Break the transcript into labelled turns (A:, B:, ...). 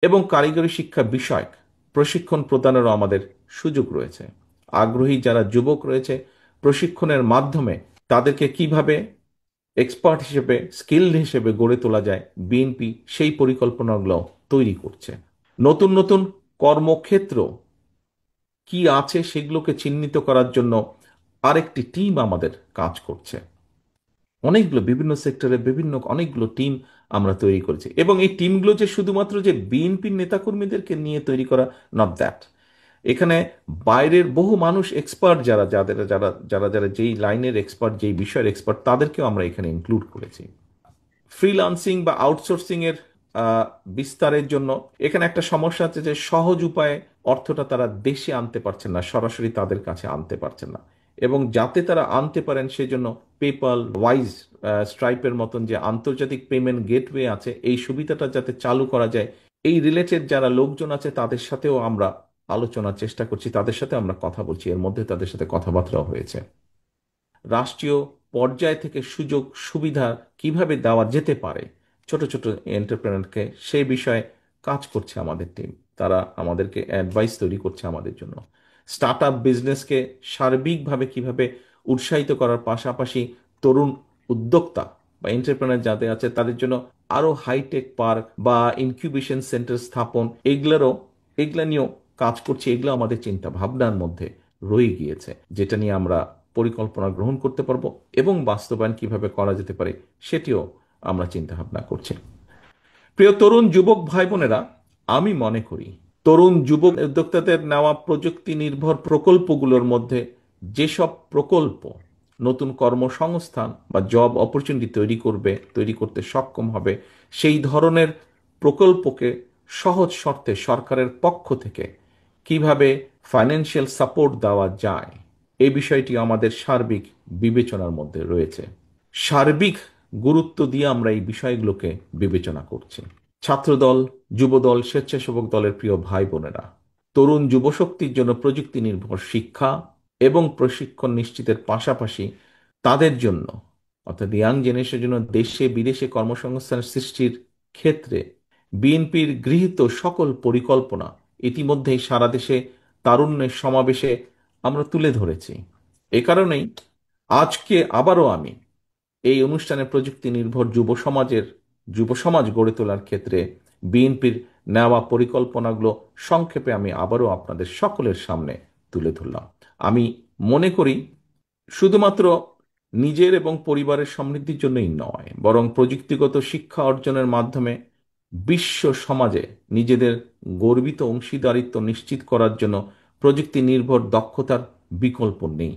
A: এবং কারিগরি শিক্ষা বিষয়ক প্রশিক্ষণ প্রদানেরও আমাদের সুযোগ রয়েছে। আগ্রহী যারা যুবক রয়েছে, প্রশিক্ষণের মাধ্যমে তাদেরকে কিভাবে এক্সপার্ট হিসেবে, স্কিলড হিসেবে গড়ে তোলা যায়, বিএনপি সেই পরিকল্পনাগুলো তৈরি করছে। নতুন নতুন কর্মক্ষেত্র কি আছে সেগুলোকে চিহ্নিত করার জন্য আরেকটি টিম আমাদের কাজ করছে। অনেকগুলো বিভিন্ন সেক্টরে বিভিন্ন অনেকগুলো টিম আমরা তৈরি করেছি, এবং এই টিমগুলো যে শুধুমাত্র যে বিএনপির নেতাকর্মীদেরকে নিয়ে তৈরি করা, নট দ্যাট। এখানে বাইরের বহু মানুষ, এক্সপার্ট যারা, যারা যেই লাইনের এক্সপার্ট, যেই বিষয়ের এক্সপার্ট, তাদেরকেও আমরা এখানে ইনক্লুড করেছি। ফ্রিল্যান্সিং বা আউটসোর্সিং এর বিস্তারের জন্য এখানে একটা সমস্যা আছে যে সহজ উপায়ে অর্থটা তারা দেশে আনতে পারছেন না, সরাসরি তাদের কাছে আনতে পারছেন না। এবং যাতে তারা আনতে পারেন সেজন্য পেপাল, ওয়াইজ, স্ট্রাইপের মতন যে আন্তর্জাতিক পেমেন্ট গেটওয়ে আছে, এই সুবিধাটা যাতে চালু করা যায়, এই রিলেটেড যারা লোকজন আছে তাদের সাথেও আমরা আলোচনার চেষ্টা করছি, তাদের সাথে আমরা কথা বলছি, এর মধ্যে তাদের সাথে কথাবার্তাও হয়েছে। রাষ্ট্রীয় পর্যায় থেকে সুযোগ সুবিধা কিভাবে দেওয়া যেতে পারে ছোট ছোট এন্টারপ্রেনারকে, সেই বিষয়ে কাজ করছে আমাদের টিম। তারা আমাদেরকে অ্যাডভাইস তৈরি করছে আমাদের জন্য। স্টার্ট আপ বিজনেসকে সার্বিকভাবে কিভাবে উৎসাহিত করার পাশাপাশি তরুণ উদ্যোক্তা বা এন্টারপ্রেনার যাদের আছে তাদের জন্য আরো হাইটেক পার্ক বা ইনকিউবেশন সেন্টার স্থাপন, এগুলা নিয়েও কাজ করছি। এগুলো আমাদের চিন্তা ভাবনার মধ্যে রয়ে গিয়েছে, যেটা নিয়ে আমরা পরিকল্পনা গ্রহণ করতে পারবো, এবং বাস্তবায়ন কিভাবে করা যেতে পারে সেটিও আমরা চিন্তা ভাবনা করছি। প্রিয় তরুণ যুবক ভাই বোনেরা, আমি মনে করি তরুণ যুবক উদ্যোক্তাদের নেওয়া প্রযুক্তি নির্ভর প্রকল্পগুলোর মধ্যে যেসব প্রকল্প নতুন কর্মসংস্থান বা জব অপরচুনিটি তৈরি করতে সক্ষম হবে, সেই ধরনের প্রকল্পকে সহজ শর্তে সরকারের পক্ষ থেকে কিভাবে ফাইন্যান্সিয়াল সাপোর্ট দেওয়া যায়, এই বিষয়টি আমাদের সার্বিক বিবেচনার মধ্যে রয়েছে। সার্বিক গুরুত্ব দিয়ে আমরা এই বিষয়গুলোকে বিবেচনা করছি। ছাত্রদল, যুবদল, স্বেচ্ছাসেবক দলের প্রিয় ভাই বোনেরা, তরুণ যুবশক্তির জন্য প্রযুক্তি নির্ভর শিক্ষা এবং প্রশিক্ষণ নিশ্চিতের পাশাপাশি তাদের জন্য, অর্থাৎ ইয়াং জেনারেশনের জন্য দেশে বিদেশে কর্মসংস্থান সৃষ্টির ক্ষেত্রে বিএনপির গৃহীত সকল পরিকল্পনা ইতিমধ্যেই সারা দেশে তারুণ্যের সমাবেশে আমরা তুলে ধরেছি। এ কারণেই আজকে আবারও আমি এই অনুষ্ঠানে প্রযুক্তি নির্ভর যুব সমাজ গড়ে তোলার ক্ষেত্রে বিএনপির নেওয়া পরিকল্পনাগুলো সংক্ষেপে আমি আবারও আপনাদের সকলের সামনে তুলে ধরলাম। আমি মনে করি শুধুমাত্র নিজের এবং পরিবারের সমৃদ্ধির জন্যই নয়, বরং প্রযুক্তিগত শিক্ষা অর্জনের মাধ্যমে বিশ্ব সমাজে নিজেদের গর্বিত অংশীদারিত্ব নিশ্চিত করার জন্য প্রযুক্তি নির্ভর দক্ষতার বিকল্প নেই।